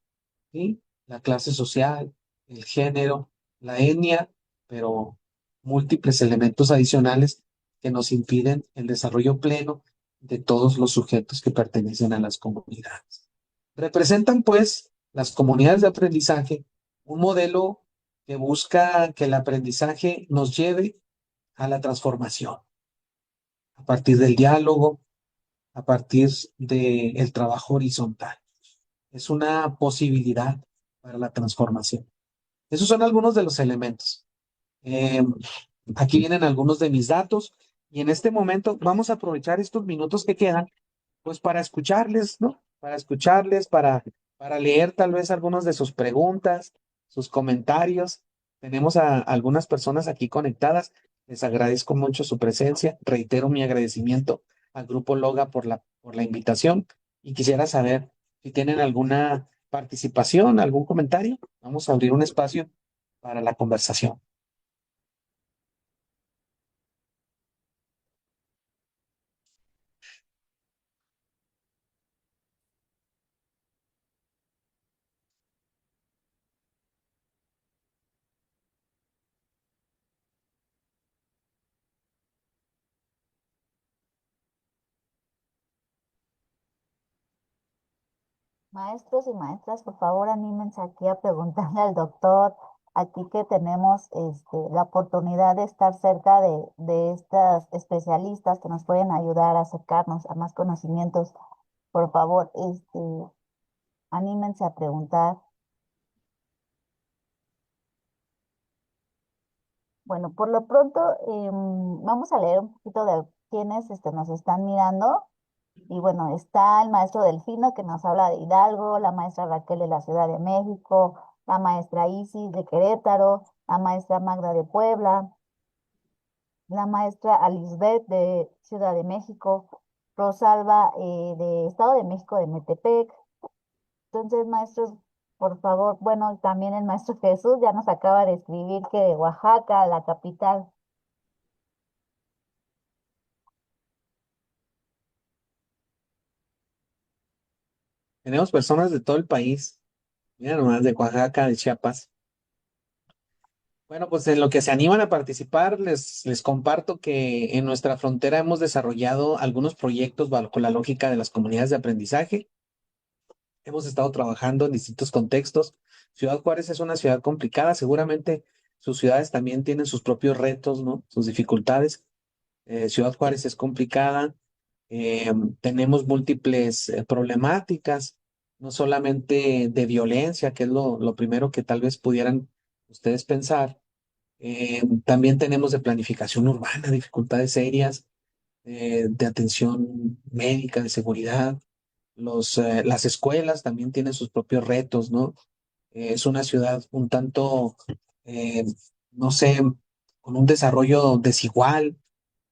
¿sí? La clase social, el género, la etnia, pero múltiples elementos adicionales que nos impiden el desarrollo pleno de todos los sujetos que pertenecen a las comunidades. Representan, pues, las comunidades de aprendizaje un modelo que busca que el aprendizaje nos lleve a la transformación, a partir del diálogo, a partir del trabajo horizontal. Es una posibilidad para la transformación. Esos son algunos de los elementos. Eh, Aquí vienen algunos de mis datos y en este momento vamos a aprovechar estos minutos que quedan pues para escucharles, ¿no? Para escucharles, para leer tal vez algunas de sus preguntas, sus comentarios. Tenemos a algunas personas aquí conectadas. Les agradezco mucho su presencia. Reitero mi agradecimiento al Grupo Loga por la invitación y quisiera saber si tienen alguna participación, algún comentario. Vamos a abrir un espacio para la conversación. Maestros y maestras, por favor, anímense aquí a preguntarle al doctor, aquí que tenemos la oportunidad de estar cerca de estas especialistas que nos pueden ayudar a acercarnos a más conocimientos. Por favor, anímense a preguntar. Bueno, por lo pronto, vamos a leer un poquito de quiénes nos están mirando. Y bueno, está el maestro Delfino que nos habla de Hidalgo, la maestra Raquel de la Ciudad de México, la maestra Isis de Querétaro, la maestra Magda de Puebla, la maestra Alisbeth de Ciudad de México, Rosalba de Estado de México de Metepec. Entonces, maestros, por favor, bueno, también el maestro Jesús ya nos acaba de escribir que de Oaxaca, la capital. Tenemos personas de todo el país, mira nomás, de Oaxaca, de Chiapas. Bueno, pues en lo que se animan a participar, les comparto que en nuestra frontera hemos desarrollado algunos proyectos bajo la lógica de las comunidades de aprendizaje. Hemos estado trabajando en distintos contextos. Ciudad Juárez es una ciudad complicada, seguramente sus ciudades también tienen sus propios retos, ¿no? Sus dificultades. Ciudad Juárez es complicada, eh, tenemos múltiples problemáticas, no solamente de violencia, que es lo primero que tal vez pudieran ustedes pensar. También tenemos de planificación urbana, dificultades serias, de atención médica, de seguridad. Las escuelas también tienen sus propios retos, ¿no? Es una ciudad un tanto, eh, no sé, con un desarrollo desigual.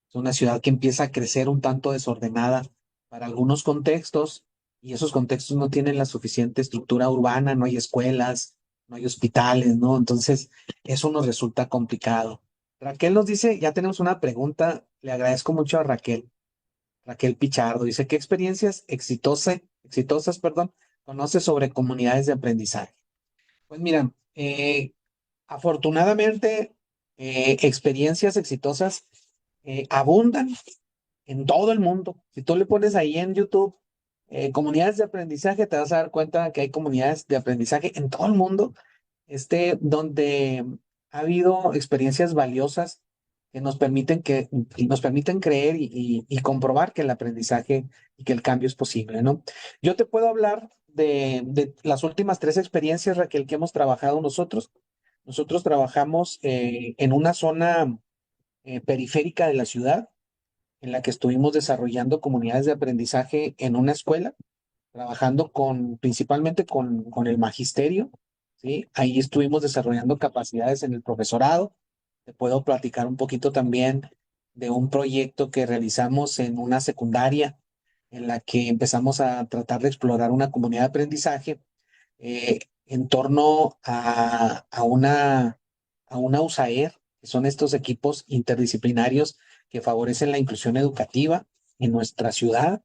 Es una ciudad que empieza a crecer un tanto desordenada para algunos contextos y esos contextos no tienen la suficiente estructura urbana, no hay escuelas, no hay hospitales, ¿no? Entonces, eso nos resulta complicado. Raquel nos dice, ya tenemos una pregunta, le agradezco mucho a Raquel, Raquel Pichardo, dice, ¿qué experiencias exitosas, perdón, conoce sobre comunidades de aprendizaje? Pues mira, afortunadamente, experiencias exitosas abundan en todo el mundo. Si tú le pones ahí en YouTube comunidades de aprendizaje, te vas a dar cuenta que hay comunidades de aprendizaje en todo el mundo, donde ha habido experiencias valiosas que nos permiten creer y comprobar que el aprendizaje y que el cambio es posible, ¿no? Yo te puedo hablar de las últimas tres experiencias, Raquel, que hemos trabajado nosotros. Nosotros trabajamos en una zona periférica de la ciudad en la que estuvimos desarrollando comunidades de aprendizaje en una escuela, trabajando principalmente con el magisterio, ¿sí? Ahí estuvimos desarrollando capacidades en el profesorado. Te puedo platicar un poquito también de un proyecto que realizamos en una secundaria en la que empezamos a tratar de explorar una comunidad de aprendizaje en torno a una USAER, que son estos equipos interdisciplinarios que favorecen la inclusión educativa en nuestra ciudad.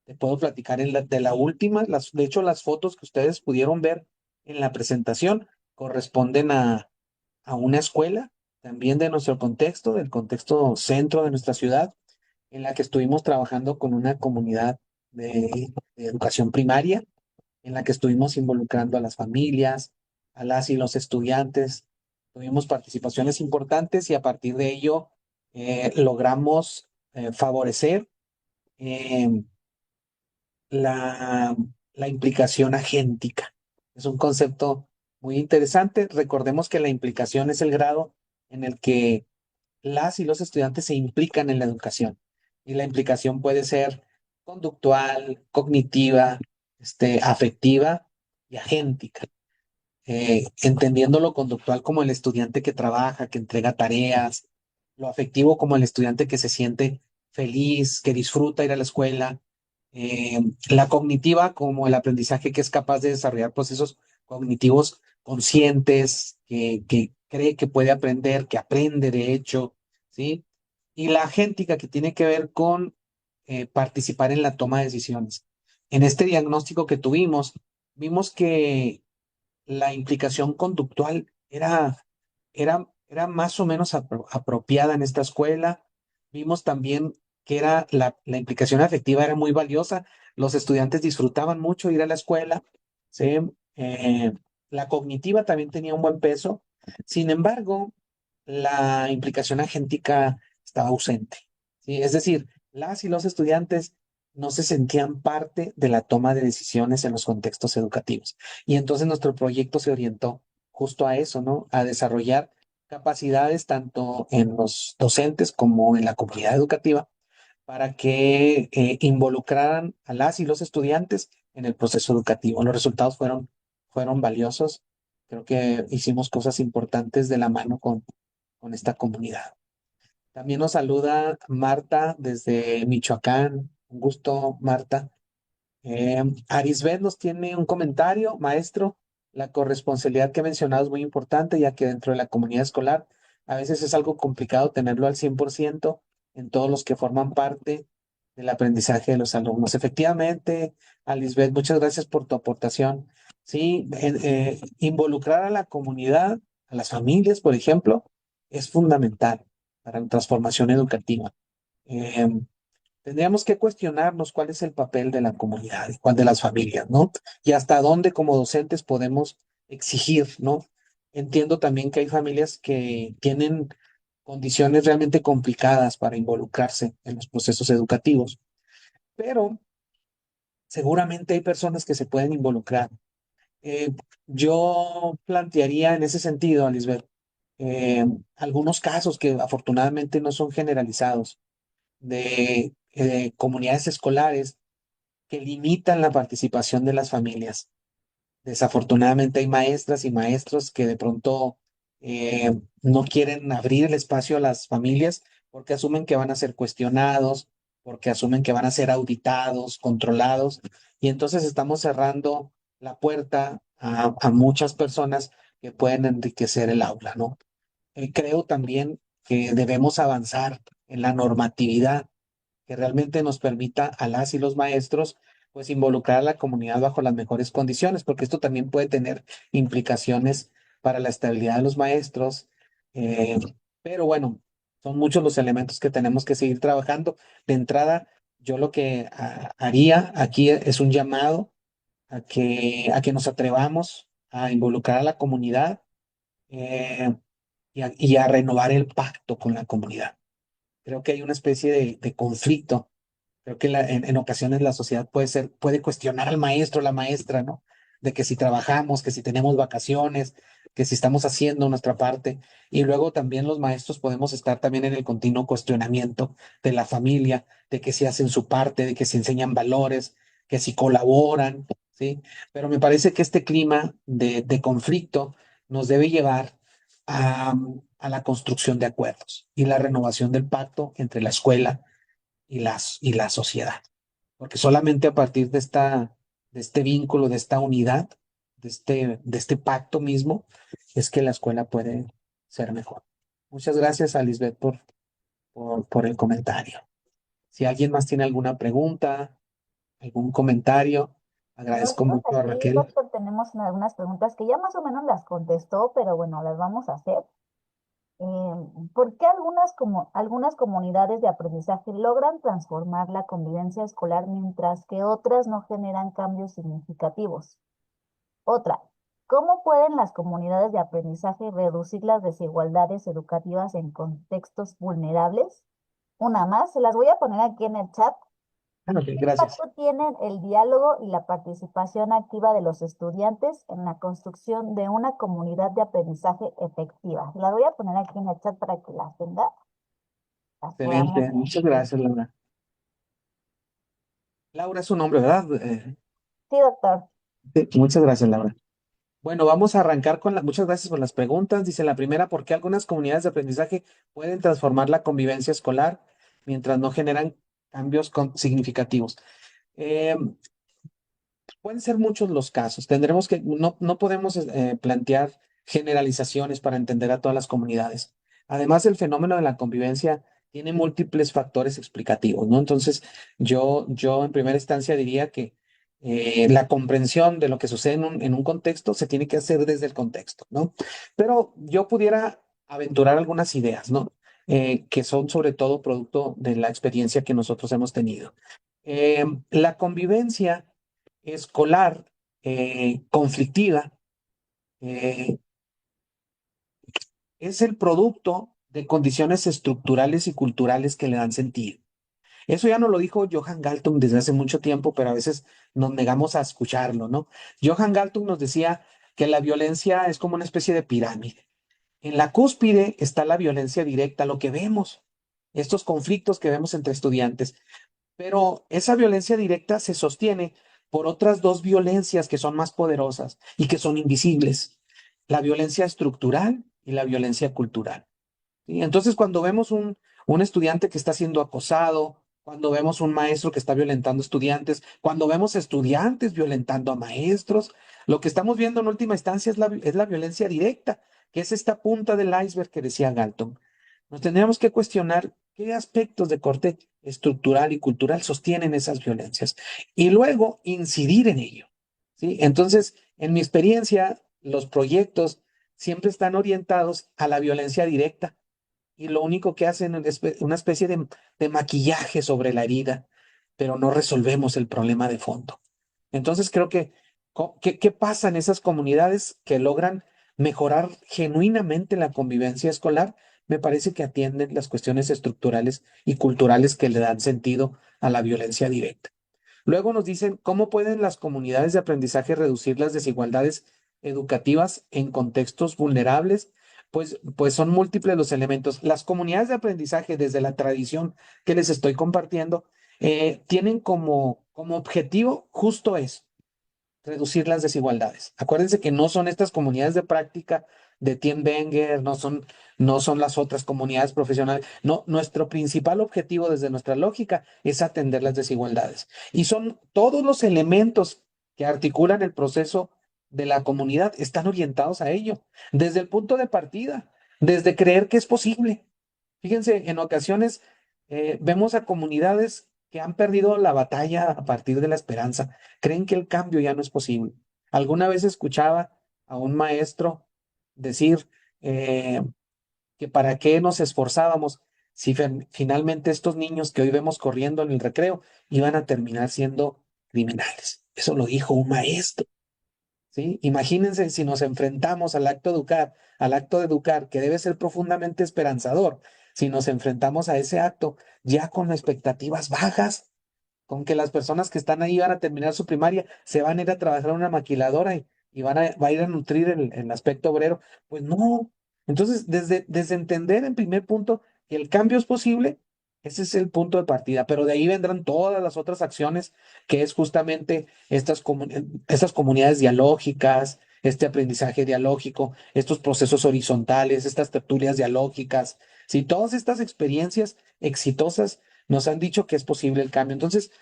Te puedo platicar de la última, de hecho las fotos que ustedes pudieron ver en la presentación corresponden a una escuela, también de nuestro contexto, del contexto centro de nuestra ciudad, en la que estuvimos trabajando con una comunidad de educación primaria en la que estuvimos involucrando a las familias, a las y los estudiantes. Tuvimos participaciones importantes y a partir de ello logramos favorecer eh, la, la implicación agéntica. Es un concepto muy interesante. Recordemos que la implicación es el grado en el que las y los estudiantes se implican en la educación. Y la implicación puede ser conductual, cognitiva, afectiva y agéntica. Entendiendo lo conductual como el estudiante que trabaja, que entrega tareas, lo afectivo como el estudiante que se siente feliz, que disfruta ir a la escuela, la cognitiva como el aprendizaje que es capaz de desarrollar procesos cognitivos conscientes, que cree que puede aprender, que aprende de hecho, ¿sí? Y la agéntica que tiene que ver con participar en la toma de decisiones. En este diagnóstico que tuvimos, vimos que la implicación conductual era más o menos apropiada en esta escuela. Vimos también que la implicación afectiva era muy valiosa. Los estudiantes disfrutaban mucho ir a la escuela, ¿sí? Eh, la cognitiva también tenía un buen peso. Sin embargo, la implicación agéntica estaba ausente, ¿sí? Es decir, las y los estudiantes no se sentían parte de la toma de decisiones en los contextos educativos. Y entonces nuestro proyecto se orientó justo a eso, ¿no? A desarrollar capacidades tanto en los docentes como en la comunidad educativa para que involucraran a las y los estudiantes en el proceso educativo. Los resultados fueron valiosos. Creo que hicimos cosas importantes de la mano con esta comunidad. También nos saluda Marta desde Michoacán. Un gusto, Marta. Arisbet nos tiene un comentario, maestro. La corresponsabilidad que he mencionado es muy importante, ya que dentro de la comunidad escolar a veces es algo complicado tenerlo al 100% en todos los que forman parte del aprendizaje de los alumnos. Efectivamente, Arisbet, muchas gracias por tu aportación. Sí, involucrar a la comunidad, a las familias, por ejemplo, es fundamental para la transformación educativa. Em, Tendríamos que cuestionarnos cuál es el papel de la comunidad y cuál de las familias, ¿no? Y hasta dónde como docentes podemos exigir, ¿no? Entiendo también que hay familias que tienen condiciones realmente complicadas para involucrarse en los procesos educativos, pero seguramente hay personas que se pueden involucrar. Eh, yo plantearía en ese sentido, Alisbeth, eh, algunos casos que afortunadamente no son generalizados de comunidades escolares que limitan la participación de las familias. Desafortunadamente hay maestras y maestros que de pronto no quieren abrir el espacio a las familias porque asumen que van a ser cuestionados, porque asumen que van a ser auditados, controlados, y entonces estamos cerrando la puerta a muchas personas que pueden enriquecer el aula, ¿no? Creo también que debemos avanzar en la normatividad que realmente nos permita a las y los maestros pues involucrar a la comunidad bajo las mejores condiciones, porque esto también puede tener implicaciones para la estabilidad de los maestros. eh, pero bueno, son muchos los elementos que tenemos que seguir trabajando. De entrada, yo lo que haría aquí es un llamado a que nos atrevamos a involucrar a la comunidad. y a renovar el pacto con la comunidad. Creo que hay una especie de conflicto. Creo que en ocasiones la sociedad puede cuestionar al maestro, la maestra, ¿no? De que si trabajamos, que si tenemos vacaciones, que si estamos haciendo nuestra parte. Y luego también los maestros podemos estar también en el continuo cuestionamiento de la familia, de que si hacen su parte, de que si enseñan valores, que si colaboran, ¿sí? Pero me parece que este clima de conflicto nos debe llevar a, a la construcción de acuerdos y la renovación del pacto entre la escuela y la sociedad. Porque solamente a partir de este vínculo, de esta unidad, de este pacto mismo, es que la escuela puede ser mejor. Muchas gracias a Lisbeth por el comentario. Si alguien más tiene alguna pregunta, algún comentario, agradezco Nosotros mucho a aquí, Raquel. doctor, tenemos algunas preguntas que ya más o menos las contestó, pero bueno, las vamos a hacer. ¿Por qué algunas comunidades de aprendizaje logran transformar la convivencia escolar mientras que otras no generan cambios significativos? Otra, ¿cómo pueden las comunidades de aprendizaje reducir las desigualdades educativas en contextos vulnerables? Una más, se las voy a poner aquí en el chat. Ok, ¿Qué gracias. impacto tienen el diálogo y la participación activa de los estudiantes en la construcción de una comunidad de aprendizaje efectiva? La voy a poner aquí en el chat para que las tenga, las podamos Excelente. Muchas ver. gracias, Laura. Laura es su nombre, ¿verdad? Sí, doctor. Sí, muchas gracias, Laura. Bueno, vamos a arrancar con muchas gracias por las preguntas. Dice la primera, ¿por qué algunas comunidades de aprendizaje pueden transformar la convivencia escolar mientras no generan cambios significativos? Eh, Pueden ser muchos los casos. No podemos plantear generalizaciones para entender a todas las comunidades. Además, el fenómeno de la convivencia tiene múltiples factores explicativos, ¿no? Entonces, yo en primera instancia diría que la comprensión de lo que sucede en un contexto se tiene que hacer desde el contexto, ¿no? Pero yo pudiera aventurar algunas ideas, ¿no? Que son sobre todo producto de la experiencia que nosotros hemos tenido. La convivencia escolar conflictiva eh, es el producto de condiciones estructurales y culturales que le dan sentido. Eso ya no lo dijo Johann Galtung desde hace mucho tiempo, pero a veces nos negamos a escucharlo, ¿no? Johann Galtung nos decía que la violencia es como una especie de pirámide. En la cúspide está la violencia directa, lo que vemos, estos conflictos que vemos entre estudiantes. Pero esa violencia directa se sostiene por otras dos violencias que son más poderosas y que son invisibles, la violencia estructural y la violencia cultural. ¿Sí? Entonces, cuando vemos un estudiante que está siendo acosado, cuando vemos un maestro que está violentando estudiantes, cuando vemos estudiantes violentando a maestros, lo que estamos viendo en última instancia es la violencia directa, que es esta punta del iceberg que decía Galton. Nos tendríamos que cuestionar qué aspectos de corte estructural y cultural sostienen esas violencias y luego incidir en ello. ¿Sí? Entonces, en mi experiencia, los proyectos siempre están orientados a la violencia directa y lo único que hacen es una especie de maquillaje sobre la herida, pero no resolvemos el problema de fondo. Entonces creo que, ¿qué pasa en esas comunidades que logran mejorar genuinamente la convivencia escolar? Me parece que atienden las cuestiones estructurales y culturales que le dan sentido a la violencia directa. Luego nos dicen cómo pueden las comunidades de aprendizaje reducir las desigualdades educativas en contextos vulnerables. Pues son múltiples los elementos. Las comunidades de aprendizaje, desde la tradición que les estoy compartiendo, tienen como objetivo justo eso, reducir las desigualdades. Acuérdense que no son estas comunidades de práctica de Tien Wenger, no son las otras comunidades profesionales. No, nuestro principal objetivo desde nuestra lógica es atender las desigualdades. Y son todos los elementos que articulan el proceso de la comunidad están orientados a ello, desde el punto de partida, desde creer que es posible. Fíjense, en ocasiones vemos a comunidades que han perdido la batalla a partir de la esperanza. Creen que el cambio ya no es posible. Alguna vez escuchaba a un maestro decir eh, que para qué nos esforzábamos si finalmente estos niños que hoy vemos corriendo en el recreo iban a terminar siendo criminales. Eso lo dijo un maestro. ¿sí? Imagínense si nos enfrentamos al acto de educar, que debe ser profundamente esperanzador, si nos enfrentamos a ese acto ya con expectativas bajas, con que las personas que están ahí van a terminar su primaria, se van a ir a trabajar en una maquiladora y va a ir a nutrir el aspecto obrero. Pues no. Entonces, desde entender en primer punto que el cambio es posible, ese es el punto de partida, pero de ahí vendrán todas las otras acciones, que es justamente estas comunidades dialógicas, este aprendizaje dialógico, estos procesos horizontales, estas tertulias dialógicas, si todas estas experiencias exitosas nos han dicho que es posible el cambio. Entonces,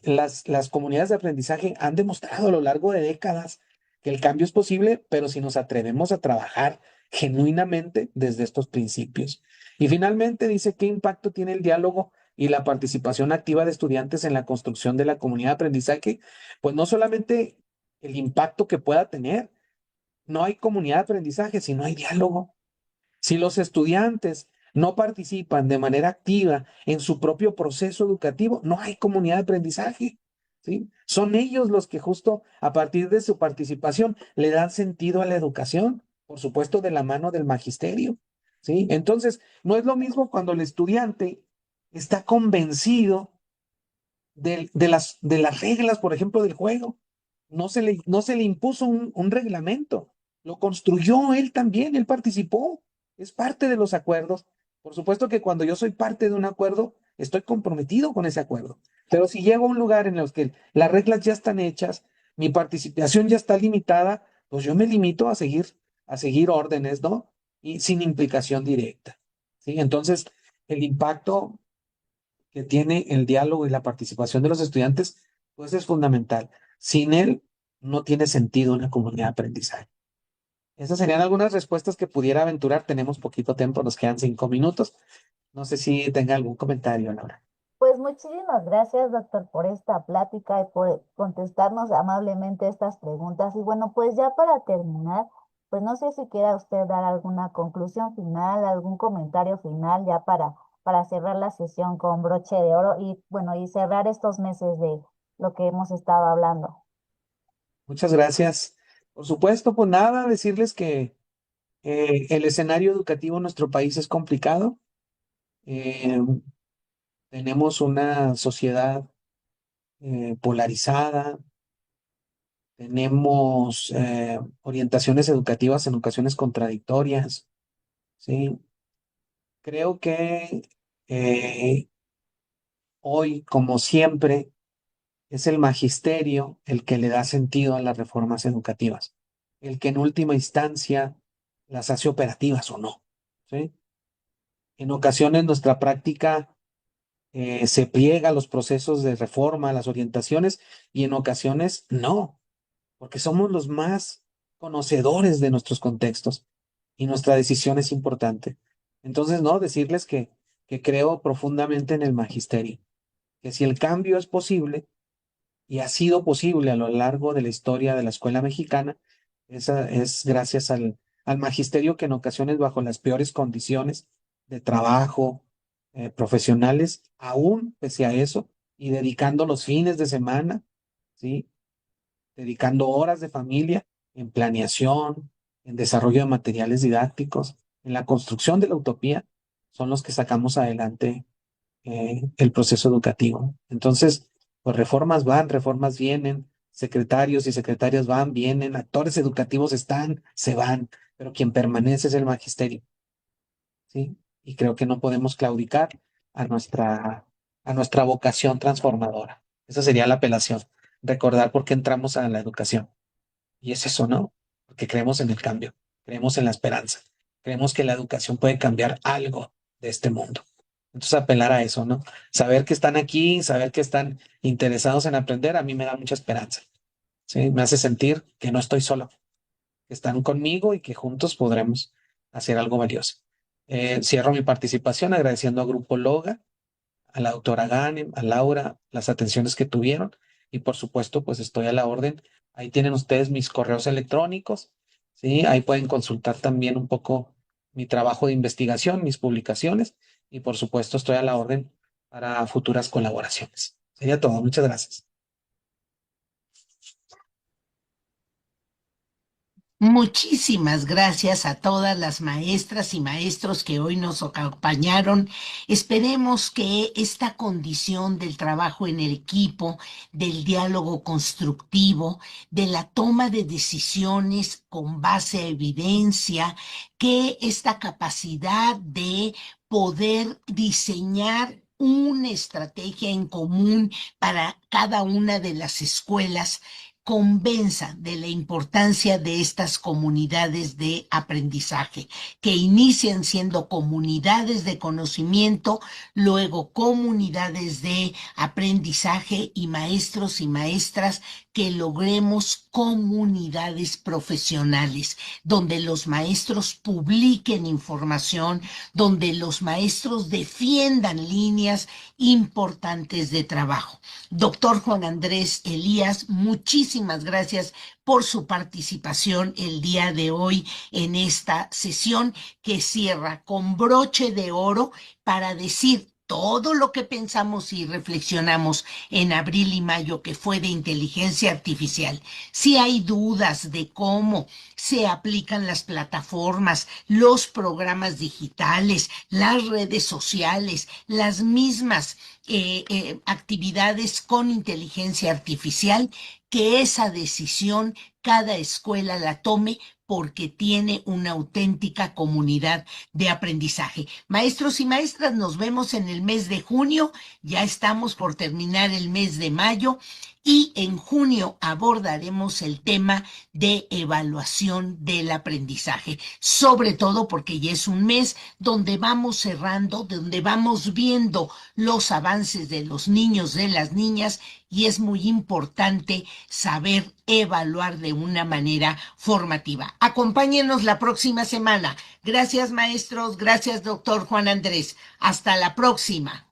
las comunidades de aprendizaje han demostrado a lo largo de décadas que el cambio es posible, pero si nos atrevemos a trabajar genuinamente desde estos principios. Y finalmente dice, ¿qué impacto tiene el diálogo y la participación activa de estudiantes en la construcción de la comunidad de aprendizaje? Pues no solamente el impacto que pueda tener, no hay comunidad de aprendizaje si no hay diálogo. Si los estudiantes no participan de manera activa en su propio proceso educativo, no hay comunidad de aprendizaje, ¿sí? Son ellos los que justo a partir de su participación le dan sentido a la educación, por supuesto de la mano del magisterio, ¿sí? Entonces, no es lo mismo cuando el estudiante está convencido de las reglas, por ejemplo, del juego. No se le impuso un reglamento, lo construyó él también, él participó, es parte de los acuerdos. Por supuesto que cuando yo soy parte de un acuerdo, estoy comprometido con ese acuerdo. Pero si llego a un lugar en el que las reglas ya están hechas, mi participación ya está limitada, pues yo me limito a seguir órdenes, ¿no? Y sin implicación directa, ¿sí? Entonces, el impacto que tiene el diálogo y la participación de los estudiantes, pues es fundamental. Sin él, no tiene sentido una comunidad de aprendizaje. Esas serían algunas respuestas que pudiera aventurar. Tenemos poquito tiempo, nos quedan 5 minutos. No sé si tenga algún comentario, Laura. Pues muchísimas gracias, doctor, por esta plática y por contestarnos amablemente estas preguntas. Y bueno, pues ya para terminar, pues no sé si quiera usted dar alguna conclusión final, algún comentario final ya para cerrar la sesión con broche de oro y bueno, y cerrar estos meses de lo que hemos estado hablando. Muchas gracias. Por supuesto, pues nada, decirles que el escenario educativo en nuestro país es complicado. Eh, Tenemos una sociedad polarizada. Tenemos orientaciones educativas en ocasiones contradictorias, ¿sí? Creo que eh, hoy, como siempre, es el magisterio el que le da sentido a las reformas educativas, el que en última instancia las hace operativas o no, ¿sí? En ocasiones nuestra práctica se pliega a los procesos de reforma, a las orientaciones, y en ocasiones no, porque somos los más conocedores de nuestros contextos y nuestra decisión es importante. Entonces, no, decirles que creo profundamente en el magisterio, que si el cambio es posible y ha sido posible a lo largo de la historia de la escuela mexicana, esa es gracias al magisterio que en ocasiones bajo las peores condiciones de trabajo profesionales, aún pese a eso, y dedicando los fines de semana, ¿sí? Dedicando horas de familia en planeación, en desarrollo de materiales didácticos, en la construcción de la utopía, son los que sacamos adelante el proceso educativo. Entonces, pues reformas van, reformas vienen, secretarios y secretarias van, vienen, actores educativos están, se van, pero quien permanece es el magisterio, ¿sí? Y creo que no podemos claudicar a a nuestra vocación transformadora. Esa sería la apelación, recordar por qué entramos a la educación. Y es eso, ¿no? Porque creemos en el cambio, creemos en la esperanza, creemos que la educación puede cambiar algo de este mundo. Entonces, apelar a eso, ¿no? Saber que están aquí, saber que están interesados en aprender, a mí me da mucha esperanza, ¿sí? Me hace sentir que no estoy solo, que están conmigo y que juntos podremos hacer algo valioso. Cierro mi participación agradeciendo a Grupo Loga, a la doctora Ganem, a Laura, las atenciones que tuvieron y por supuesto, pues estoy a la orden. Ahí tienen ustedes mis correos electrónicos, ¿sí? Ahí pueden consultar también un poco mi trabajo de investigación, mis publicaciones y por supuesto estoy a la orden para futuras colaboraciones. Sería todo. Muchas gracias. Muchísimas gracias a todas las maestras y maestros que hoy nos acompañaron. Esperemos que esta condición del trabajo en el equipo, del diálogo constructivo, de la toma de decisiones con base a evidencia, que esta capacidad de poder diseñar una estrategia en común para cada una de las escuelas convenza de la importancia de estas comunidades de aprendizaje, que inician siendo comunidades de conocimiento, luego comunidades de aprendizaje y maestros y maestras que logremos comunidades profesionales, donde los maestros publiquen información, donde los maestros defiendan líneas importantes de trabajo. Doctor Juan Andrés Elías, muchísimas gracias por su participación el día de hoy en esta sesión que cierra con broche de oro para decir todo lo que pensamos y reflexionamos en abril y mayo, que fue de inteligencia artificial. Si hay dudas de cómo se aplican las plataformas, los programas digitales, las redes sociales, las mismas actividades con inteligencia artificial, que esa decisión cada escuela la tome porque tiene una auténtica comunidad de aprendizaje. Maestros y maestras, nos vemos en el mes de junio, ya estamos por terminar el mes de mayo y en junio abordaremos el tema de evaluación del aprendizaje, sobre todo porque ya es un mes donde vamos cerrando, donde vamos viendo los avances de los niños, de las niñas, y es muy importante saber evaluar de una manera formativa. Acompáñenos la próxima semana. Gracias, maestros. Gracias, doctor Juan Andrés. Hasta la próxima.